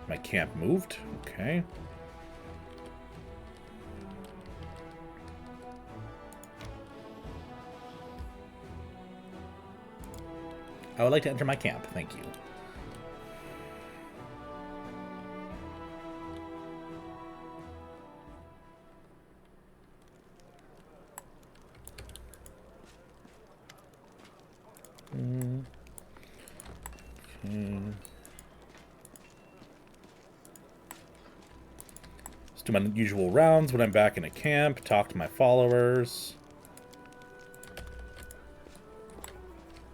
My camp moved. Okay. I would like to enter my camp. Thank you. Let's do my usual rounds when I'm back in a camp. Talk to my followers.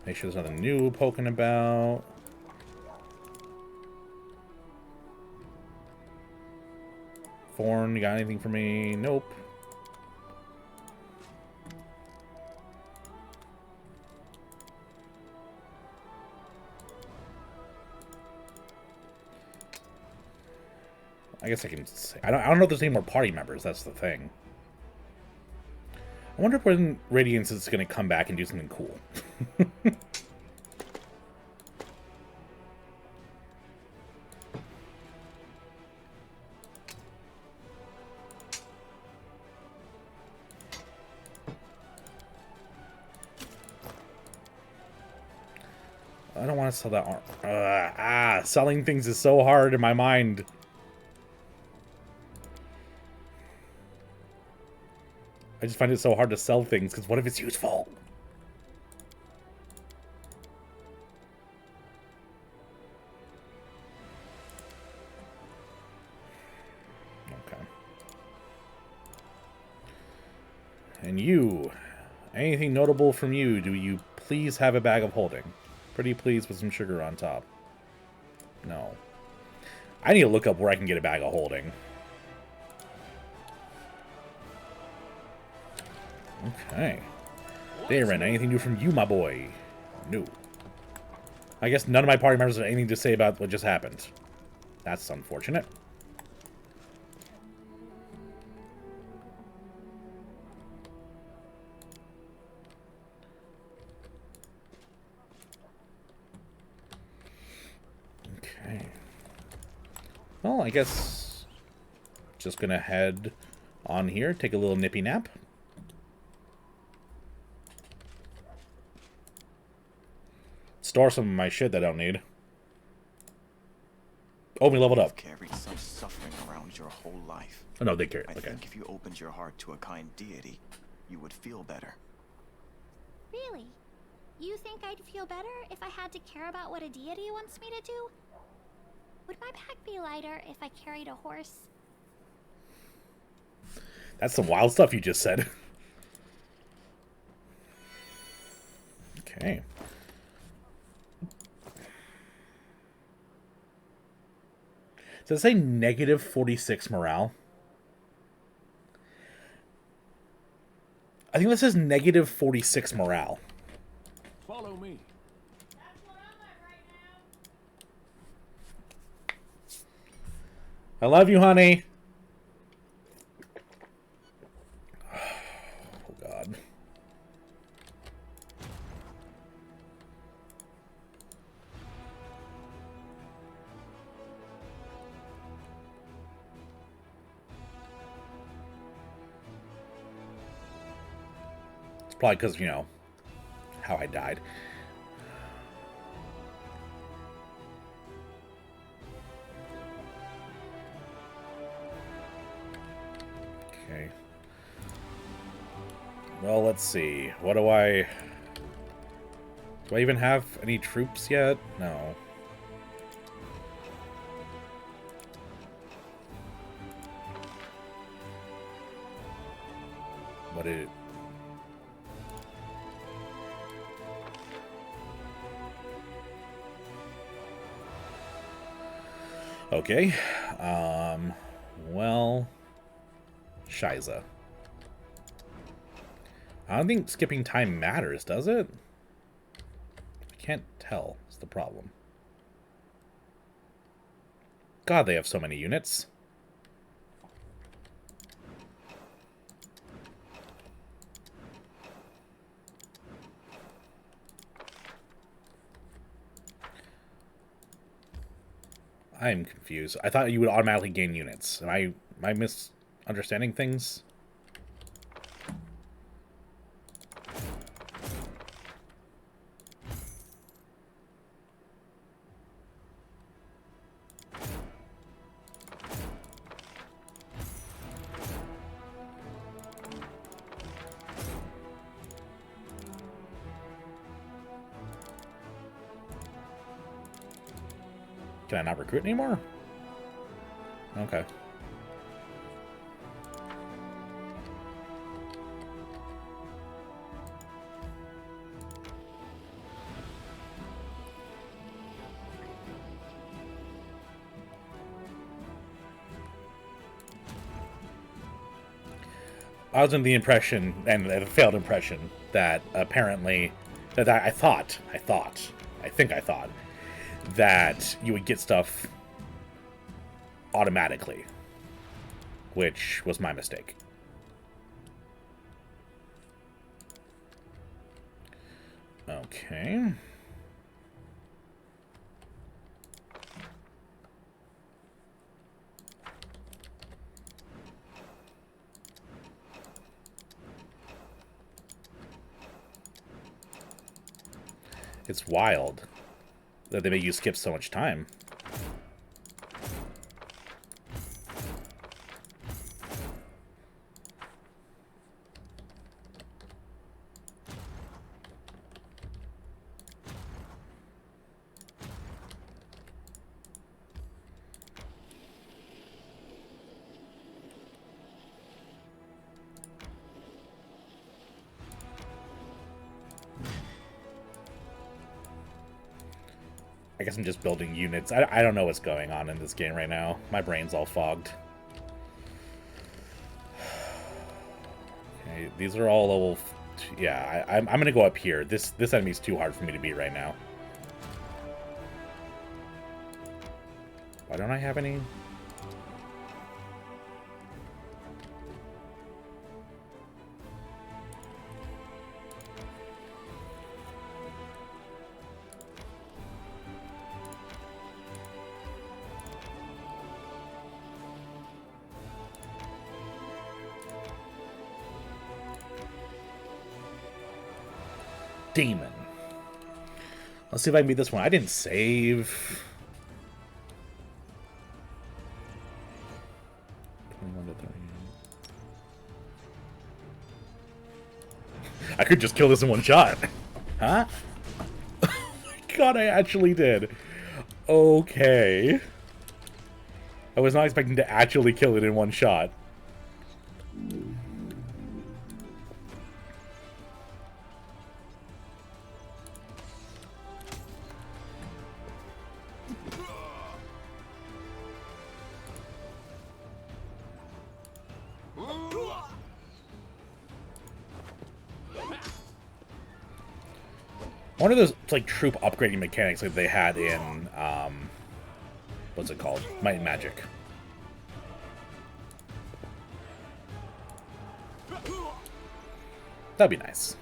Make sure there's nothing new poking about. Thorn, you got anything for me? Nope. I guess I can say... I don't know if there's any more party members. That's the thing. I wonder if when Radiance is going to come back and do something cool. I don't want to sell that armor. Selling things is so hard in my mind. I just find it so hard to sell things, because what if it's useful? Okay. And you, anything notable from you? Do you please have a bag of holding? Pretty please with some sugar on top. No. I need to look up where I can get a bag of holding. Okay. Darren, anything new from you, my boy? No. I guess none of my party members have anything to say about what just happened. That's unfortunate. Okay. Well, I guess just gonna head on here, take a little nippy nap. Store some of my shit that I don't need. Oh, we leveled up. You've carried some suffering around your whole life. Oh, no, they carry it. I Okay. think if you opened your heart to a kind deity, you would feel better. Really? You think I'd feel better if I had to care about what a deity wants me to do? Would my back be lighter if I carried a horse? That's some wild stuff you just said. Okay. Does it say negative 46 morale? I think this says negative 46 morale. Follow me. That's what I'm at right now. I love you, honey. Oh, God. It's probably because, you know, how I died. Okay. Well, let's see. What do I... Do I even have any troops yet? No. What did it... Okay. Well... Shiza. I don't think skipping time matters, does it? I can't tell, is the problem. God, they have so many units. I'm confused. I thought you would automatically gain units. Am I misunderstanding things? Can I not recruit anymore? Okay. I was under the impression, and a failed impression, that apparently, that I thought, that you would get stuff automatically, which was my mistake. Okay. It's wild that they make you skip so much time. I guess I'm just building units. I don't know what's going on in this game right now. My brain's all fogged. Okay, these are all level... Yeah, I'm going to go up here. This enemy's too hard for me to beat right now. Why don't I have any... Demon. Let's see if I can beat this one. I didn't save. 21 to 30. I could just kill this in one shot. Huh? Oh my god, I actually did. Okay. I was not expecting to actually kill it in one shot. One of those like troop upgrading mechanics like they had in what's it called? Might and Magic. That'd be nice.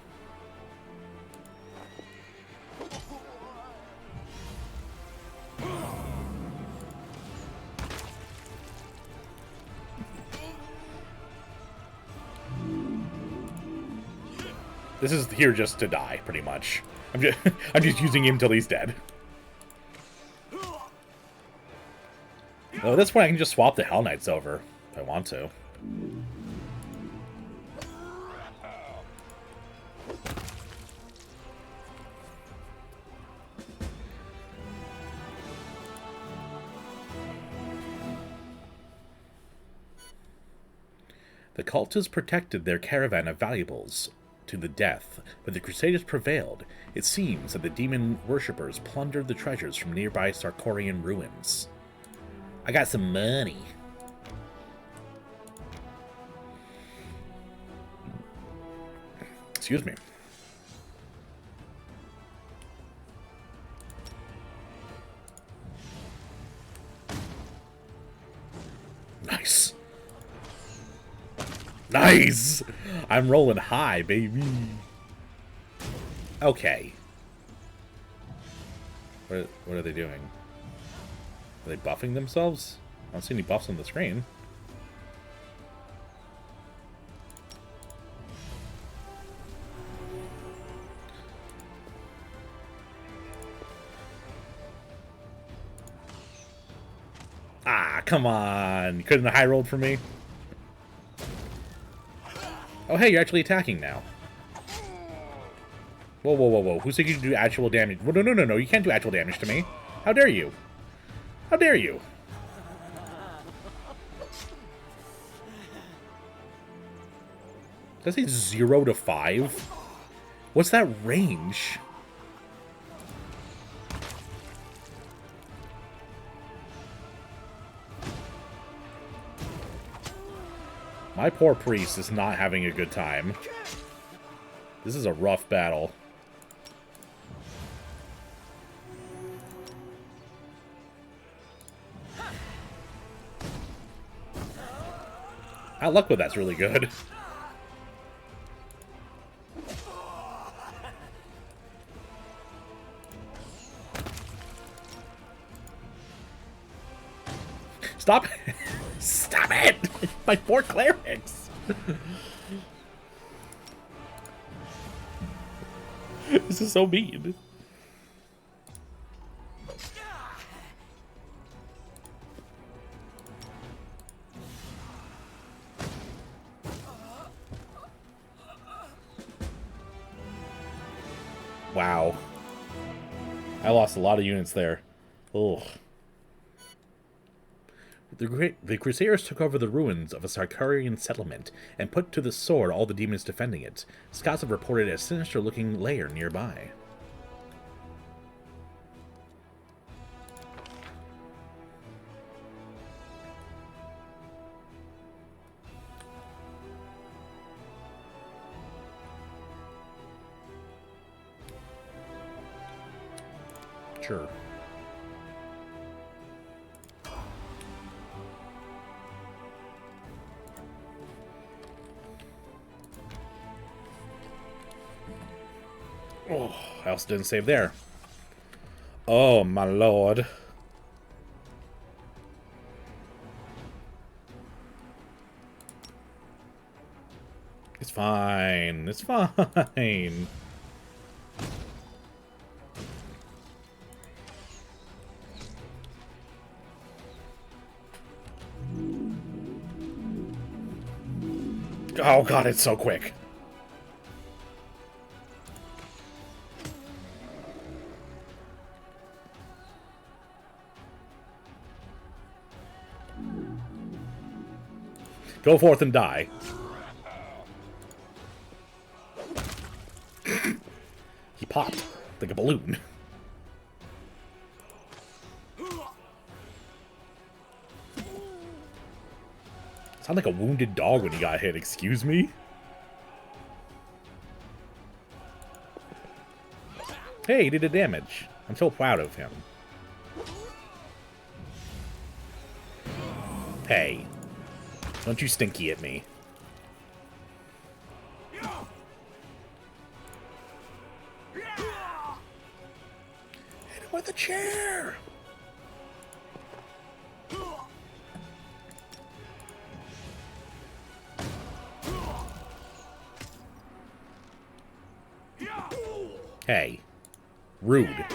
This is here just to die, pretty much. I'm just using him till he's dead. Oh, at this point I can just swap the Hell Knights over if I want to. The cultists protected their caravan of valuables to the death, but the Crusaders prevailed. It seems that the demon worshippers plundered the treasures from nearby Sarkorian ruins. I got some money. Excuse me. Nice. Nice! I'm rolling high, baby. Okay. What are they doing? Are they buffing themselves? I don't see any buffs on the screen. Ah, come on. You couldn't have high rolled for me? Oh, hey, you're actually attacking now. Whoa, whoa, whoa, whoa. Who said you could do actual damage? Well, no, no, no, no. You can't do actual damage to me. How dare you? How dare you? Does it say 0 to 5? What's that range? My poor priest is not having a good time. This is a rough battle. Our luck with that's really good. Stop! Stop it! My 4 clerics! This is so mean. Wow. I lost a lot of units there. Ugh. The Crusaders took over the ruins of a Sarkarian settlement and put to the sword all the demons defending it. Scouts have reported a sinister-looking lair nearby. Sure. Oh, I also didn't save there. Oh, my lord. It's fine. It's fine. Oh god, it's so quick. Go forth and die. He popped like a balloon. Sound like a wounded dog when he got hit, excuse me? Hey, he did the damage. I'm so proud of him. Hey. Don't you stinky at me. Hit him with a chair! Hey. Rude.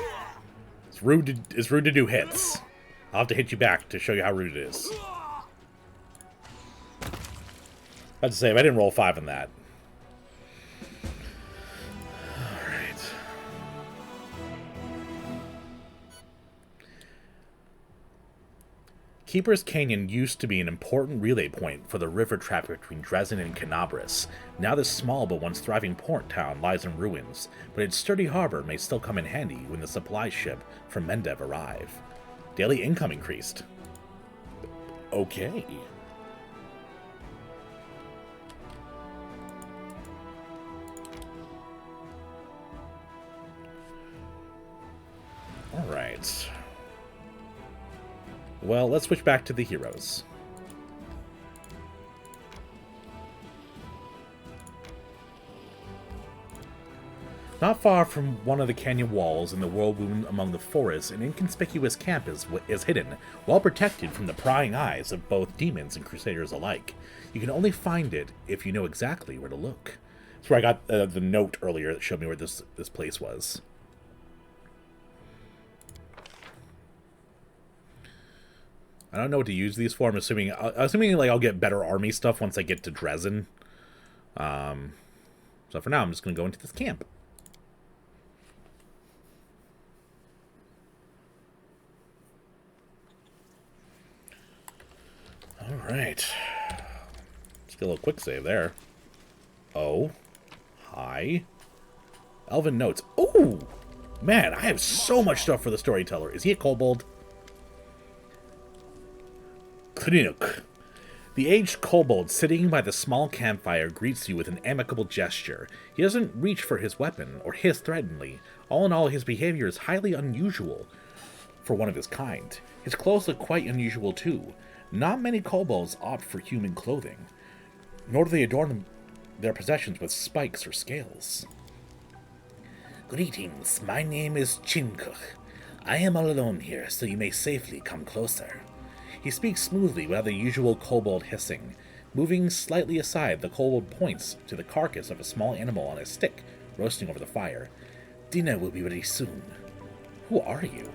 It's rude to do hits. I'll have to hit you back to show you how rude it is. I have to say, if I didn't roll 5 on that. Alright. Keeper's Canyon used to be an important relay point for the river traffic between Dresden and Canabris. Now this small but once thriving port town lies in ruins, but its sturdy harbor may still come in handy when the supply ship from Mendev arrive. Daily income increased. Okay. Alright. Well, let's switch back to the heroes. Not far from one of the canyon walls in the whirlwind among the forests, an inconspicuous camp is hidden, well protected from the prying eyes of both demons and crusaders alike. You can only find it if you know exactly where to look. That's where I got the note earlier that showed me where this place was. I don't know what to use these for. I'm assuming like I'll get better army stuff once I get to Dresden. So for now, I'm just going to go into this camp. Alright. Let's get a little quick save there. Oh. Hi. Elven notes. Ooh! Man, I have so much stuff for the storyteller. Is he a kobold? Knuk. The aged kobold sitting by the small campfire greets you with an amicable gesture. He doesn't reach for his weapon or hiss threateningly. All in all, his behavior is highly unusual for one of his kind. His clothes look quite unusual too. Not many kobolds opt for human clothing, nor do they adorn their possessions with spikes or scales. Greetings, my name is Chinkuch. I am all alone here, so you may safely come closer. He speaks smoothly without the usual kobold hissing. Moving slightly aside, the kobold points to the carcass of a small animal on a stick, roasting over the fire. Dinner will be ready soon. Who are you?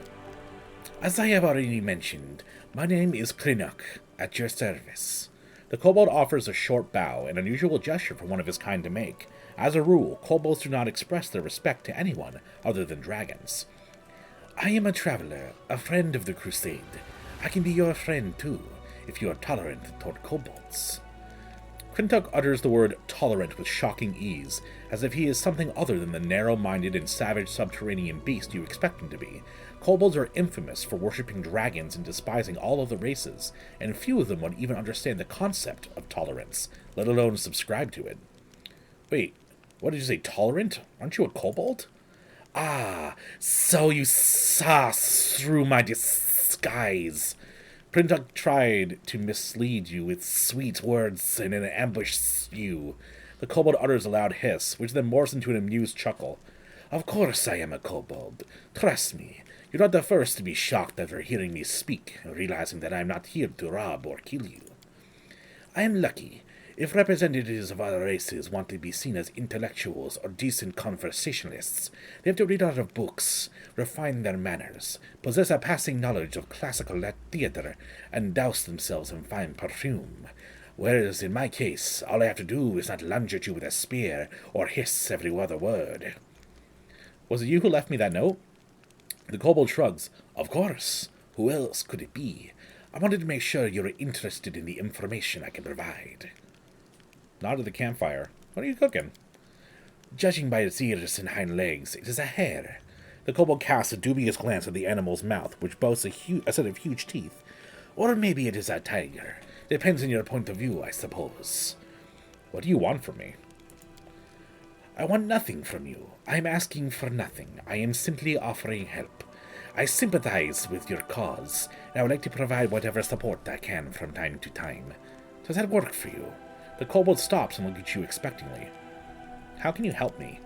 As I have already mentioned, my name is Knuk, at your service. The kobold offers a short bow, an unusual gesture for one of his kind to make. As a rule, kobolds do not express their respect to anyone other than dragons. I am a traveler, a friend of the crusade. I can be your friend, too, if you are tolerant toward kobolds. Knuk utters the word tolerant with shocking ease, as if he is something other than the narrow-minded and savage subterranean beast you expect him to be. Kobolds are infamous for worshipping dragons and despising all other races, and few of them would even understand the concept of tolerance, let alone subscribe to it. Wait, what did you say, tolerant? Aren't you a kobold? Ah, so you saw through my disguise. Knuk tried to mislead you with sweet words and ambush you. The kobold utters a loud hiss, which then morphs into an amused chuckle. Of course I am a kobold. Trust me. You're not the first to be shocked after hearing me speak, realizing that I am not here to rob or kill you. I am lucky. If representatives of other races want to be seen as intellectuals or decent conversationalists, they have to read a lot of books, refine their manners, possess a passing knowledge of classical theater, and douse themselves in fine perfume. Whereas in my case, all I have to do is not lunge at you with a spear or hiss every other word. Was it you who left me that note? The kobold shrugs. Of course. Who else could it be? I wanted to make sure you were interested in the information I can provide. Nod at the campfire. What are you cooking? Judging by its ears and hind legs, it is a hare. The kobold casts a dubious glance at the animal's mouth, which boasts a set of huge teeth. Or maybe it is a tiger. Depends on your point of view, I suppose. What do you want from me? I want nothing from you. I am asking for nothing. I am simply offering help. I sympathize with your cause, and I would like to provide whatever support I can from time to time. Does that work for you? The kobold stops and looks at you expectantly. How can you help me?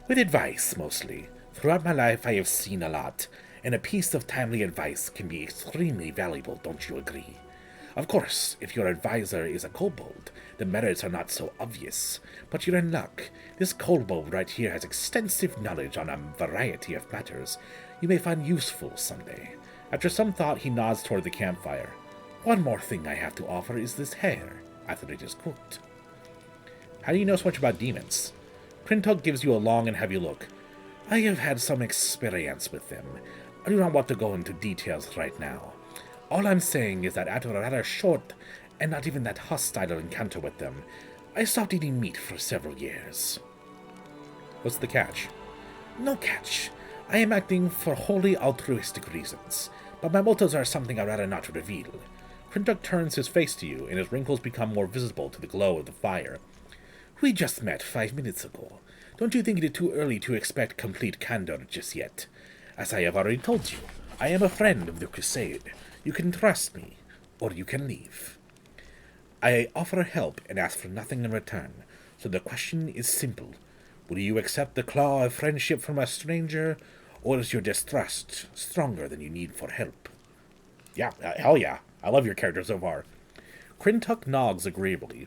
With advice, mostly. Throughout my life I have seen a lot, and a piece of timely advice can be extremely valuable, don't you agree? Of course, if your advisor is a kobold, the merits are not so obvious, but you're in luck. This kobold right here has extensive knowledge on a variety of matters you may find useful someday. After some thought, he nods toward the campfire. One more thing I have to offer is this hare, after it is cooked. How do you know so much about demons? Knuk gives you a long and heavy look. I have had some experience with them. I do not want to go into details right now. All I'm saying is that after a rather short and not even that hostile encounter with them, I stopped eating meat for several years. What's the catch? No catch. I am acting for wholly altruistic reasons, but my motives are something I'd rather not reveal. Knuk turns his face to you, and his wrinkles become more visible to the glow of the fire. We just met 5 minutes ago. Don't you think it is too early to expect complete candor just yet? As I have already told you, I am a friend of the crusade. You can trust me, or you can leave. I offer help and ask for nothing in return, so the question is simple. Will you accept the claw of friendship from a stranger, or is your distrust stronger than you need for help? Yeah, hell yeah. I love your character so far. Crintuck nods agreeably.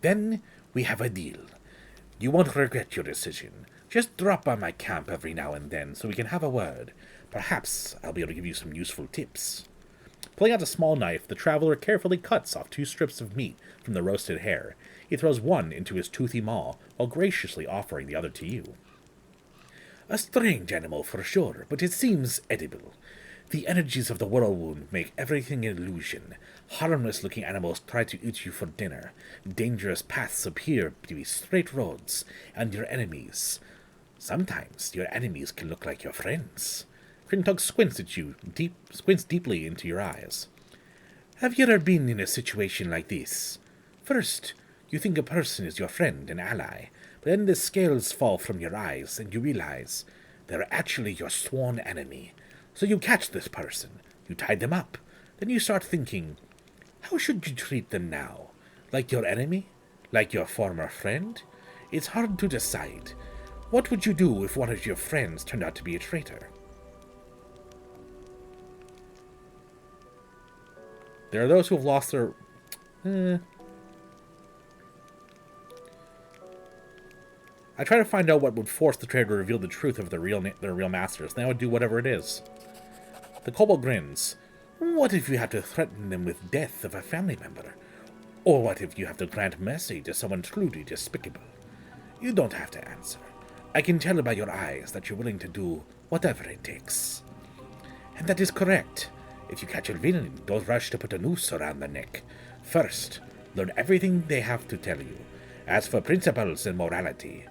Then we have a deal. You won't regret your decision. Just drop by my camp every now and then so we can have a word. Perhaps I'll be able to give you some useful tips. Pulling out a small knife, the traveler carefully cuts off 2 strips of meat from the roasted hare. He throws one into his toothy maw, while graciously offering the other to you. A strange animal for sure, but it seems edible. The energies of the whirlwind make everything an illusion. Harmless-looking animals try to eat you for dinner. Dangerous paths appear to be straight roads, and your enemies. Sometimes your enemies can look like your friends. Crintuck squints at you, squints deeply into your eyes. Have you ever been in a situation like this? First, you think a person is your friend and ally, but then the scales fall from your eyes and you realize they're actually your sworn enemy. So you catch this person, you tie them up, then you start thinking, how should you treat them now? Like your enemy? Like your former friend? It's hard to decide. What would you do if one of your friends turned out to be a traitor? There are those who have lost their... I try to find out what would force the traitor to reveal the truth of their real masters, and I would do whatever it is. The kobold grins. What if you have to threaten them with death of a family member? Or what if you have to grant mercy to someone truly despicable? You don't have to answer. I can tell by your eyes that you're willing to do whatever it takes. And that is correct. If you catch a villain, don't rush to put a noose around their neck. First, learn everything they have to tell you. As for principles and morality,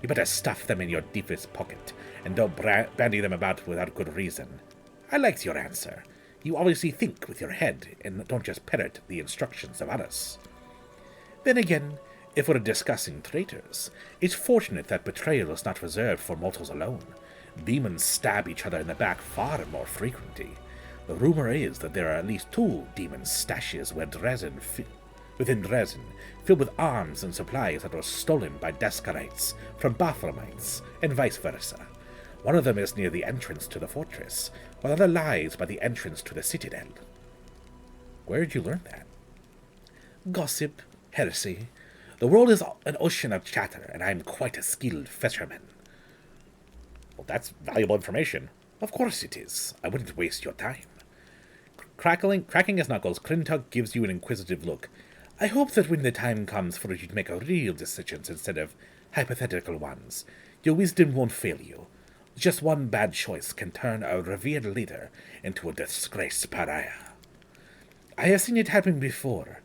you better stuff them in your deepest pocket, and don't bandy them about without good reason. I liked your answer. You obviously think with your head, and don't just parrot the instructions of others. Then again, if we're discussing traitors, it's fortunate that betrayal is not reserved for mortals alone. Demons stab each other in the back far more frequently. The rumor is that there are at least 2 demon stashes within Dresden, filled with arms and supplies that were stolen by Descarites from Bathramites, and vice versa. One of them is near the entrance to the fortress, while the other lies by the entrance to the citadel. Where did you learn that? Gossip, heresy. The world is an ocean of chatter, and I'm quite a skilled fisherman. Well, that's valuable information. Of course it is. I wouldn't waste your time. Cracking his knuckles, Crintuck gives you an inquisitive look. I hope that when the time comes for you to make real decisions instead of hypothetical ones, your wisdom won't fail you. Just one bad choice can turn a revered leader into a disgraced pariah. I have seen it happen before.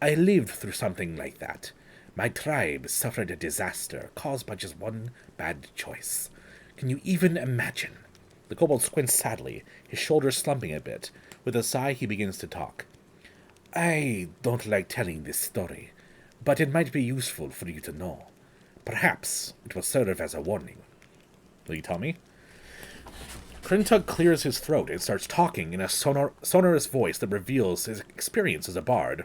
I lived through something like that. My tribe suffered a disaster caused by just one bad choice. Can you even imagine? The kobold squints sadly, his shoulders slumping a bit. With a sigh, he begins to talk. I don't like telling this story, but it might be useful for you to know. Perhaps it will serve as a warning. Will you tell me? Crintuck clears his throat and starts talking in a sonorous voice that reveals his experience as a bard.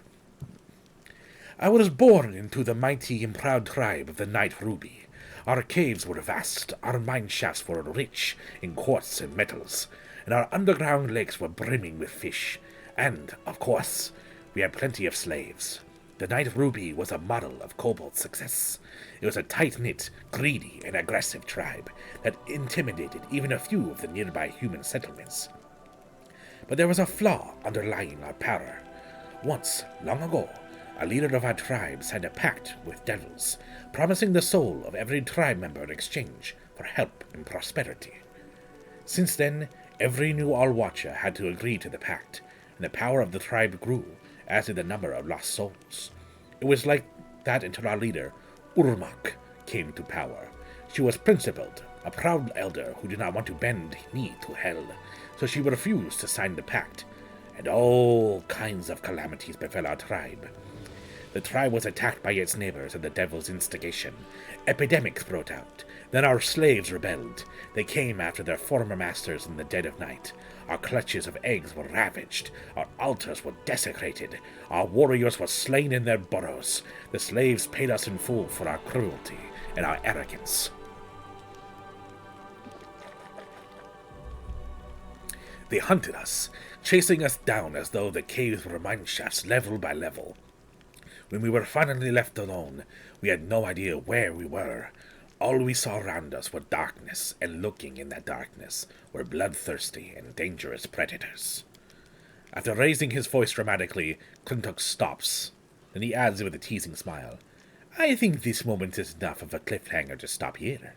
I was born into the mighty and proud tribe of the Night Ruby. Our caves were vast, our mine shafts were rich in quartz and metals, and our underground lakes were brimming with fish. And, of course, we had plenty of slaves. The Night Ruby was a model of kobold success. It was a tight-knit, greedy, and aggressive tribe that intimidated even a few of the nearby human settlements. But there was a flaw underlying our power. Once, long ago, a leader of our tribe signed a pact with devils, promising the soul of every tribe member in exchange for help and prosperity. Since then, every new All-Watcher had to agree to the pact, and the power of the tribe grew, as did the number of lost souls. It was like that until our leader, Urmak, came to power. She was principled, a proud elder who did not want to bend knee to hell, so she refused to sign the pact, and all kinds of calamities befell our tribe. The tribe was attacked by its neighbors at the devil's instigation. Epidemics broke out. Then our slaves rebelled. They came after their former masters in the dead of night. Our clutches of eggs were ravaged. Our altars were desecrated. Our warriors were slain in their burrows. The slaves paid us in full for our cruelty, and our arrogance. They hunted us, chasing us down as though the caves were mine shafts level by level. When we were finally left alone, we had no idea where we were. All we saw around us were darkness, and looking in that darkness were bloodthirsty and dangerous predators. After raising his voice dramatically, Clintock stops. Then he adds with a teasing smile, I think this moment is enough of a cliffhanger to stop here.